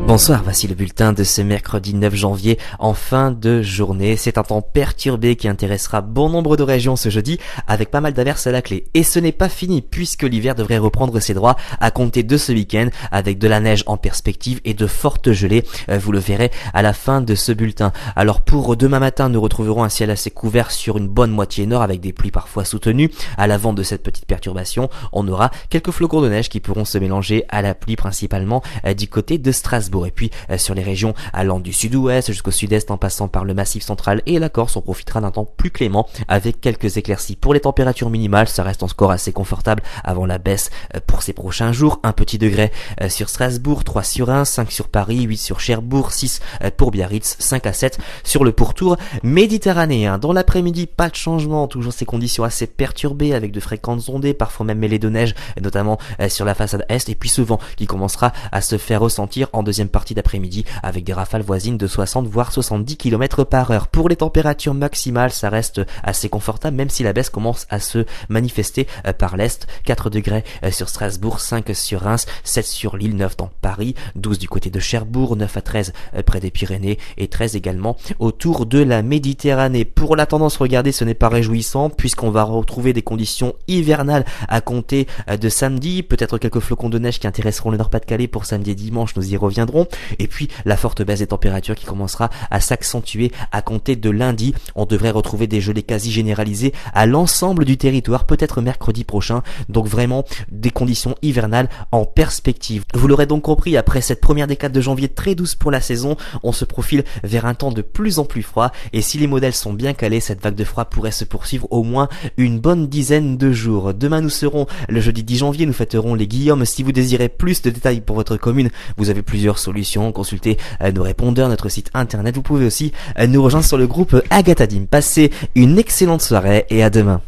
Bonsoir, voici le bulletin de ce mercredi 9 janvier en fin de journée. C'est un temps perturbé qui intéressera bon nombre de régions ce jeudi avec pas mal d'averses à la clé. Et ce n'est pas fini puisque l'hiver devrait reprendre ses droits à compter de ce week-end avec de la neige en perspective et de fortes gelées. Vous le verrez à la fin de ce bulletin. Alors pour demain matin, nous retrouverons un ciel assez couvert sur une bonne moitié nord avec des pluies parfois soutenues. À l'avant de cette petite perturbation, on aura quelques flocons de neige qui pourront se mélanger à la pluie principalement du côté de Strasbourg. Et puis sur les régions allant du sud-ouest jusqu'au sud-est en passant par le massif central et la Corse, on profitera d'un temps plus clément avec quelques éclaircies. Pour les températures minimales, ça reste encore assez confortable avant la baisse pour ces prochains jours. 1 petit degré sur Strasbourg, 3 sur Reims, 5 sur Paris, 8 sur Cherbourg, 6 pour Biarritz, 5 à 7 sur le pourtour méditerranéen. Dans l'après-midi, pas de changement, toujours ces conditions assez perturbées avec de fréquentes ondées, parfois même mêlées de neige, notamment sur la façade est, et puis ce vent qui commencera à se faire ressentir en deuxième partie d'après-midi avec des rafales voisines de 60 voire 70 km par heure. Pour les températures maximales, ça reste assez confortable même si la baisse commence à se manifester par l'est. 4 degrés sur Strasbourg, 5 sur Reims, 7 sur Lille, 9 dans Paris, 12 du côté de Cherbourg, 9 à 13 près des Pyrénées et 13 également autour de la Méditerranée. Pour la tendance, regardez, ce n'est pas réjouissant puisqu'on va retrouver des conditions hivernales à compter de samedi, peut-être quelques flocons de neige qui intéresseront le Nord-Pas-de-Calais pour samedi et dimanche, nous y reviendrons. Et puis la forte baisse des températures qui commencera à s'accentuer à compter de lundi. On devrait retrouver des gelées quasi généralisées à l'ensemble du territoire, peut-être mercredi prochain. Donc vraiment des conditions hivernales en perspective. Vous l'aurez donc compris, après cette première décade de janvier très douce pour la saison, on se profile vers un temps de plus en plus froid. Et si les modèles sont bien calés, cette vague de froid pourrait se poursuivre au moins une bonne dizaine de jours. Demain nous serons le jeudi 10 janvier, nous fêterons les Guillaumes. Si vous désirez plus de détails pour votre commune, vous avez plusieurs solutions, consultez nos répondeurs, notre site internet. Vous pouvez aussi nous rejoindre sur le groupe Agathadim. Passez une excellente soirée et à demain.